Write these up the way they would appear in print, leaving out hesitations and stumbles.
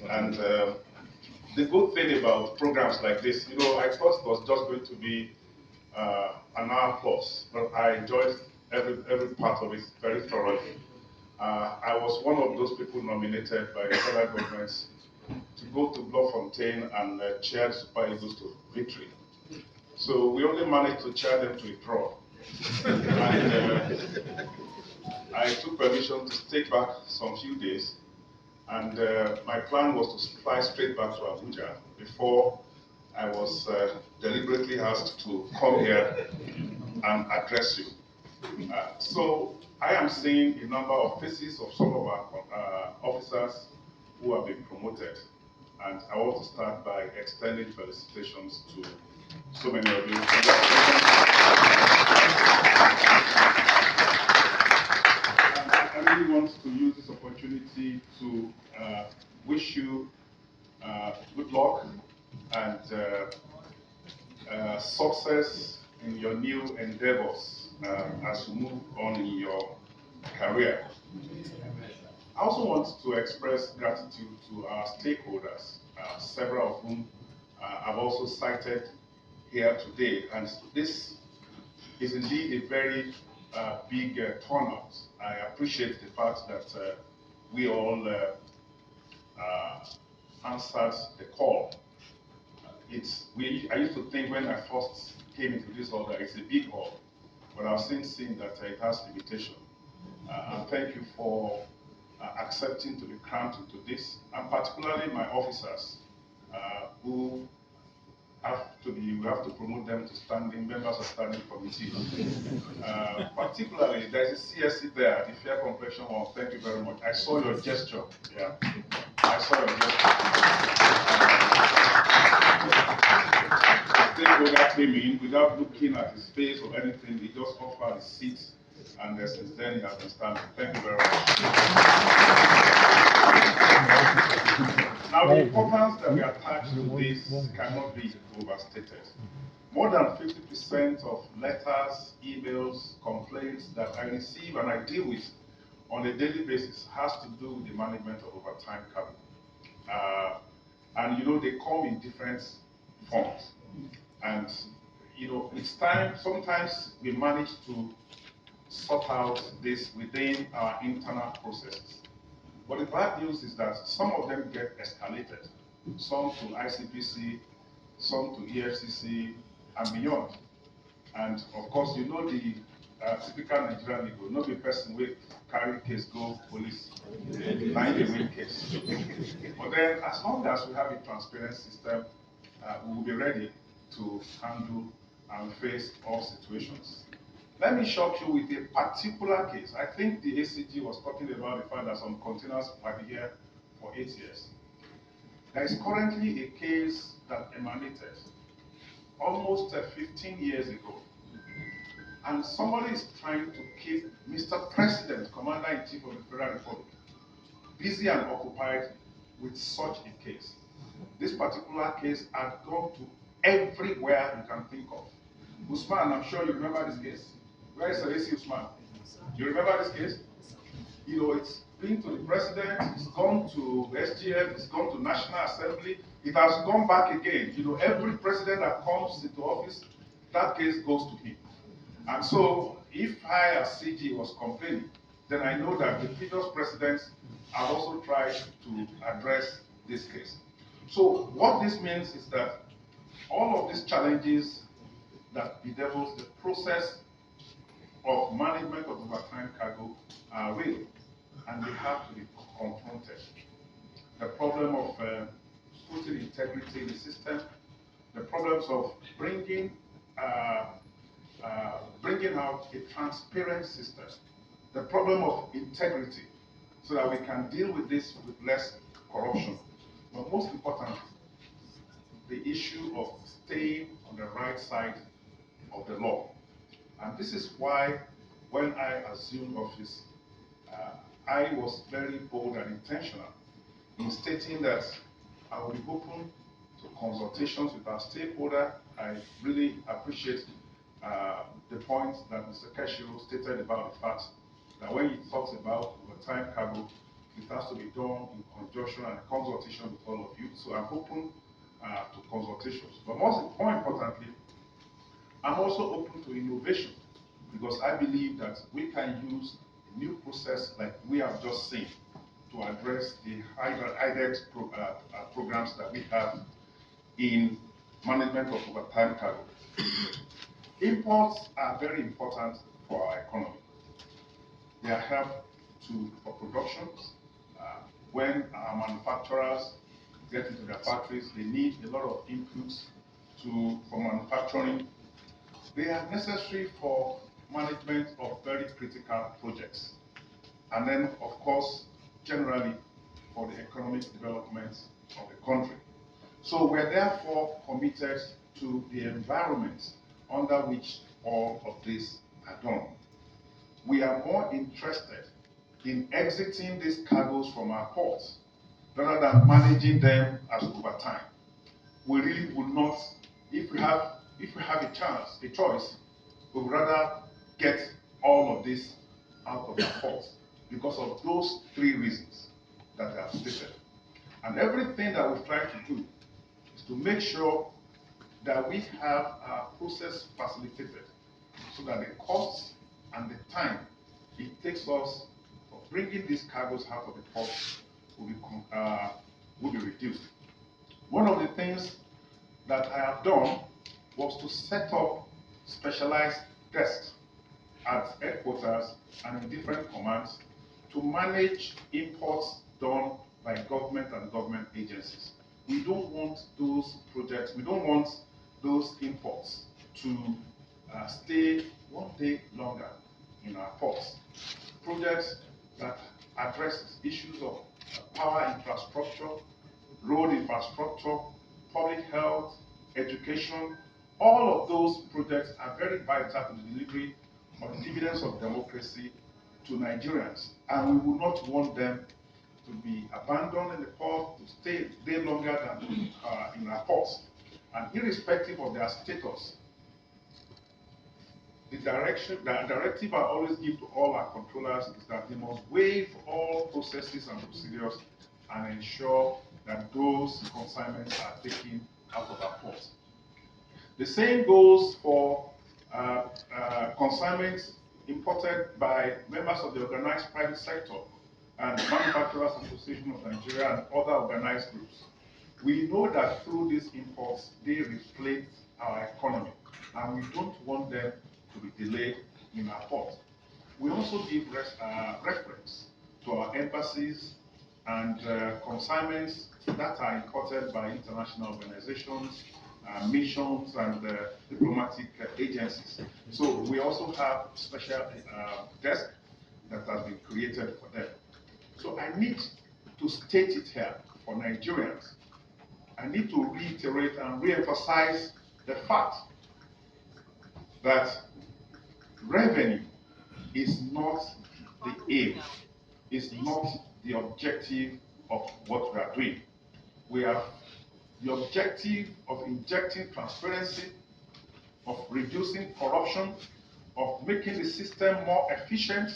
And the good thing about programs like this, I thought it was just going to be an hour plus, but I enjoyed every part of it very thoroughly. I was one of those people nominated by the federal government to go to Bloemfontein and cheer the Super Eagles to victory. So we only managed to cheer them to a draw. And I took permission to stay back some few days, and my plan was to fly straight back to Abuja before I was deliberately asked to come here and address you. So I am seeing a number of faces of some of our officers who have been promoted, and I want to start by extending felicitations to so many of you. I really want to use this opportunity to wish you good luck and success in your new endeavors as you move on in your career. I also want to express gratitude to our stakeholders, several of whom I've also cited here today, and this is indeed a very big turnout. I appreciate the fact that we all answered the call. I used to think when I first came into this hall that it's a big hall, but I've since seen that it has limitation. And thank you for accepting to be cramped into this, and particularly my officers who we have to promote them to standing members of standing committee. Particularly, there's a CSC there, the Fair Complexion one. Thank you very much. I saw your gesture. Yeah, I saw your gesture. The stakeholder came in without looking at his face or anything. He just offered his seat, and since then he has been standing. Thank you very much. Now, the importance that we attach to this cannot be overstated. More than 50% of letters, emails, complaints that I receive and I deal with on a daily basis has to do with the management of overtime cargo. And they come in different forms. And it's time, sometimes we manage to sort out this within our internal processes. But the bad news is that some of them get escalated, some to ICPC, some to EFCC, and beyond. And of course, the typical Nigerian legal, not the person with carry case go police, line the win case. But then, as long as we have a transparent system, we will be ready to handle and face all situations. Let me shock you with a particular case. I think the ACG was talking about the fact that some containers have been here for 8 years. There is currently a case that emanated almost 15 years ago. And somebody is trying to keep Mr. President, Commander-in-Chief of the Federal Republic, busy and occupied with such a case. This particular case had gone to everywhere you can think of. Usman, I'm sure you remember this case. Where is Sarisi Usman? You remember this case? It's been to the president, it's gone to SGF, it's gone to National Assembly, it has gone back again. Every president that comes into office, that case goes to him. And so, if I as CG was complaining, then I know that the previous presidents have also tried to address this case. So, what this means is that all of these challenges that bedevils the process of management of overtime cargo are real, and they have to be confronted. The problem of putting integrity in the system, the problems of bringing out a transparent system, the problem of integrity, so that we can deal with this with less corruption. But most importantly, the issue of staying on the right side of the law. And this is why, when I assumed office, I was very bold and intentional in stating that I will be open to consultations with our stakeholder. I really appreciate the point that Mr. Keshiro stated about the fact that when he talks about overtime cargo, it has to be done in conjunction and consultation with all of you. So I'm open to consultations. But more importantly, I'm also open to innovation, because I believe that we can use a new process like we have just seen to address the high-added programs that we have in management of overtime cargo. Imports are very important for our economy. They are help for production. When our manufacturers get into their factories, they need a lot of inputs for manufacturing. They are necessary for management of very critical projects. And then, of course, generally for the economic development of the country. So we're therefore committed to the environment under which all of this are done. We are more interested in exiting these cargoes from our ports rather than managing them as overtime. We really would not, if we have a choice, we would rather get all of this out of our ports because of those three reasons that I have stated. And everything that we try to do is to make sure that we have our process facilitated so that the costs and the time it takes us for bringing these cargoes out of the port will be reduced. One of the things that I have done was to set up specialized desks at headquarters and in different commands to manage imports done by government and government agencies. We don't want those projects, we don't want those imports to stay one day longer in our ports. Projects that address issues of power infrastructure, road infrastructure, public health, education, all of those projects are very vital to the delivery of the dividends of democracy to Nigerians, and we would not want them to be abandoned in the port, to stay longer than in our ports. And irrespective of their status, the directive I always give to all our controllers is that they must waive all processes and procedures and ensure that those consignments are taken out of our ports. The same goes for consignments imported by members of the organized private sector and Manufacturers Association of Nigeria and other organized groups. We know that through these imports, they reflect our economy, and we don't want them to be delayed in our port. We also give reference to our embassies and consignments that are imported by international organizations, missions, and diplomatic agencies. So we also have special desk that has been created for them. So I need to state it here for Nigerians. I need to reiterate and re-emphasize the fact that revenue is not the aim, is not the objective of what we are doing. We have the objective of injecting transparency, of reducing corruption, of making the system more efficient.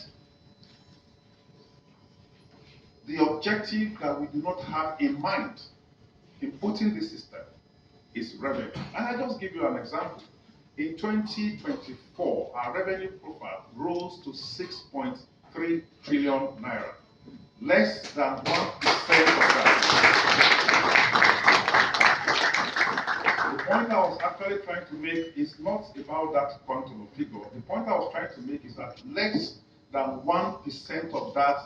The objective that we do not have in mind in putting this system is revenue. And I just give you an example. In 2024, our revenue profile rose to 6.3 trillion naira, less than 1% of that. The point I was actually trying to make is not about that quantum of figure. The point I was trying to make is that less than 1% of that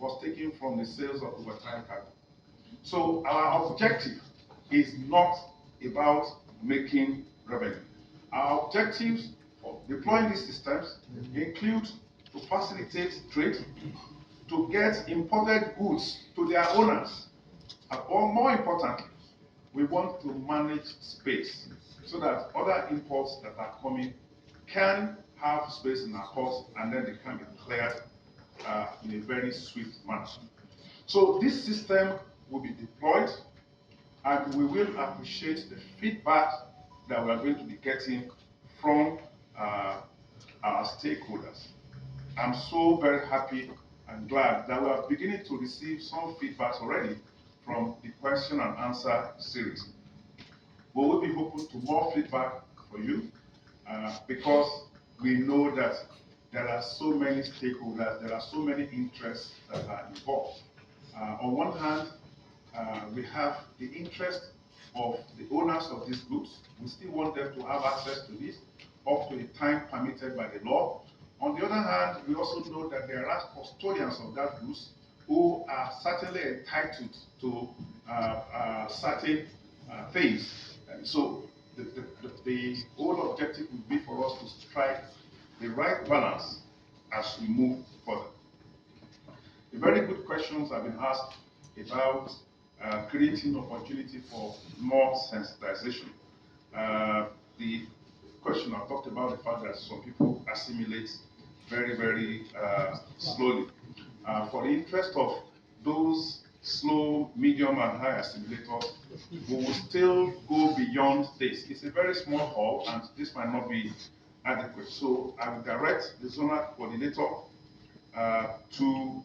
was taken from the sales of overtime cargo. So our objective is not about making revenue. Our objectives of deploying these systems include to facilitate trade, to get imported goods to their owners, or more importantly, we want to manage space so that other imports that are coming can have space in our ports and then they can be cleared in a very swift manner. So this system will be deployed, and we will appreciate the feedback that we are going to be getting from our stakeholders. I'm so very happy and glad that we are beginning to receive some feedbacks already from the question and answer series. We will be open to more feedback for you because we know that there are so many stakeholders, there are so many interests that are involved. On one hand, we have the interest of the owners of these goods. We still want them to have access to this up to the time permitted by the law. On the other hand, we also know that there are custodians of that goods who are certainly entitled to certain things. And so the whole objective would be for us to strike the right balance as we move further. The very good questions have been asked about creating opportunity for more sensitization. The question I talked about the fact that some people assimilate very, very slowly. For the interest of those slow, medium, and high assimilators, we will still go beyond this. It's a very small hall, and this might not be adequate. So I will direct the zonal coordinator to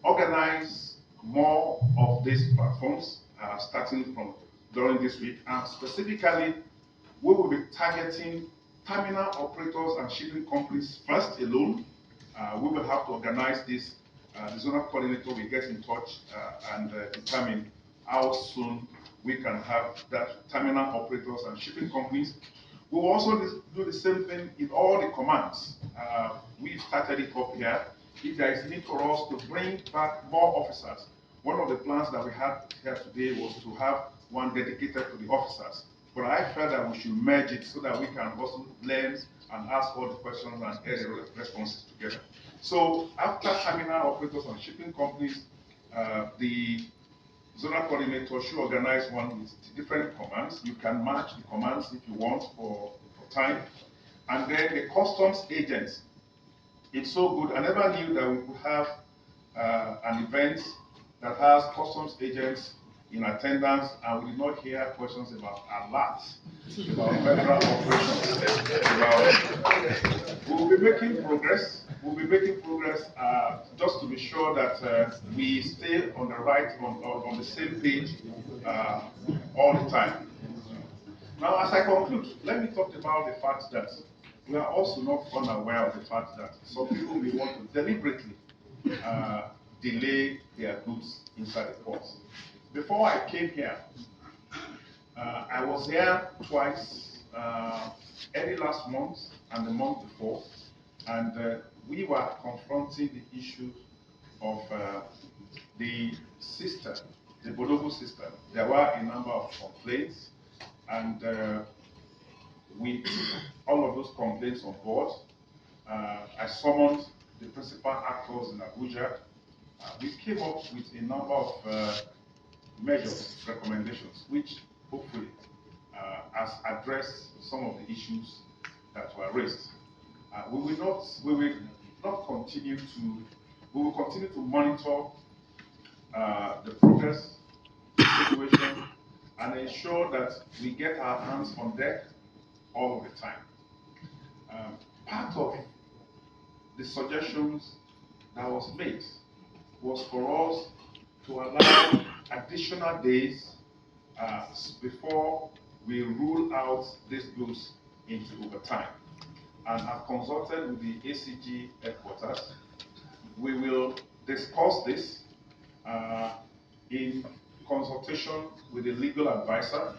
organize more of these platforms, starting from during this week. And specifically, we will be targeting terminal operators and shipping companies first alone. We will have to organize this. The zonal coordinator will get in touch and determine how soon we can have that terminal operators and shipping companies. We will also do the same thing in all the commands. We've started it up here. If there is need for us to bring back more officers, one of the plans that we had here today was to have one dedicated to the officers. But I felt that we should merge it so that we can also learn and ask all the questions and get the responses together. So after terminal operators and shipping companies, the zonal coordinator should organize one with different commands. You can match the commands if you want for time. And then the customs agents. It's so good. I never knew that we could have an event that has customs agents in attendance, and we did not hear questions about alerts, about federal operations. We'll be making progress. We'll be making progress just to be sure that we stay on the same page all the time. Now, as I conclude, let me talk about the fact that we are also not unaware of the fact that some people may want to deliberately delay their goods inside the ports. Before I came here, I was here twice, early last month and the month before, and we were confronting the issue of the system, the Bodogu system. There were a number of complaints, and we took all of those complaints on board. I summoned the principal actors in Abuja. We came up with a number of measures, recommendations, which hopefully has addressed some of the issues that were raised. We will continue to monitor the progress, the situation, and ensure that we get our hands on deck all of the time. Part of the suggestions that was made was for us to allow additional days before we rule out these goods into overtime. And I've consulted with the ACG headquarters. We will discuss this in consultation with the legal advisor,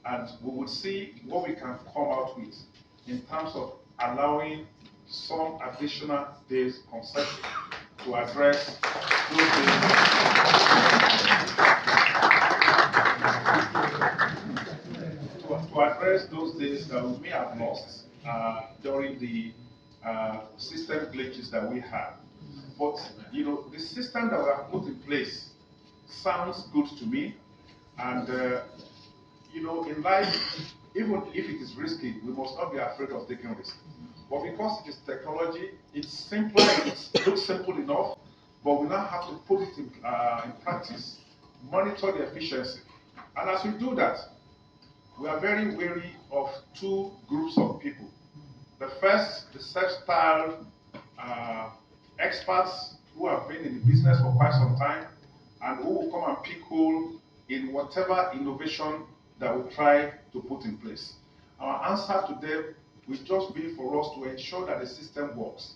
and we will see what we can come out with in terms of allowing some additional days concession to address those days that we may have lost during the system glitches that we had. But the system that we have put in place sounds good to me, and in life, even if it is risky, we must not be afraid of taking risks. But because it is technology, it's simpler, it looks simple enough, but we now have to put it in practice, monitor the efficiency. And as we do that, we are very wary of two groups of people. The first, the self-styled experts who have been in the business for quite some time and who will come and pick hole in whatever innovation that we try to put in place. Our answer to them will just be for us to ensure that the system works.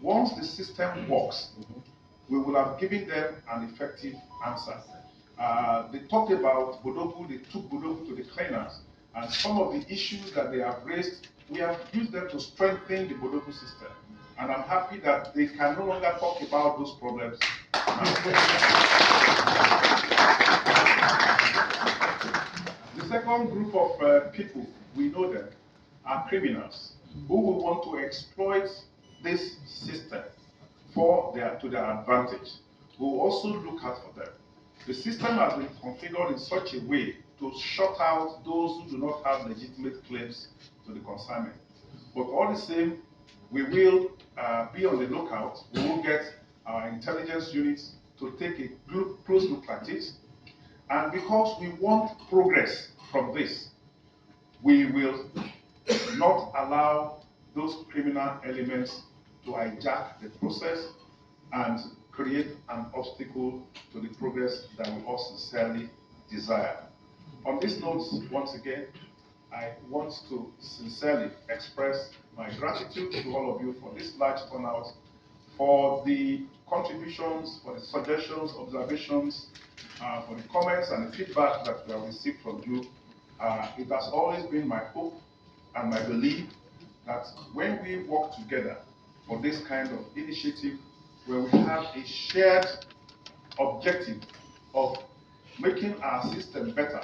Once the system works, we will have given them an effective answer. They talked about Bodogu, they took Bodogu to the cleaners, and some of the issues that they have raised, we have used them to strengthen the Bodogu system. And I'm happy that they can no longer talk about those problems now. The second group of people, we know them, are criminals who will want to exploit this system to their advantage. We will also look out for them. The system has been configured in such a way to shut out those who do not have legitimate claims to the consignment. But all the same, we will be on the lookout. We will get our intelligence units to take a close look at it. And because we want progress from this, we will not allow those criminal elements to hijack the process and create an obstacle to the progress that we all sincerely desire. On this note, once again, I want to sincerely express my gratitude to all of you for this large turnout, for the contributions, for the suggestions, observations, for the comments and the feedback that we have received from you. It has always been my hope and my belief that when we work together for this kind of initiative, where we have a shared objective of making our system better,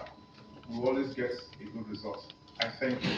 we always get a good result. I thank you.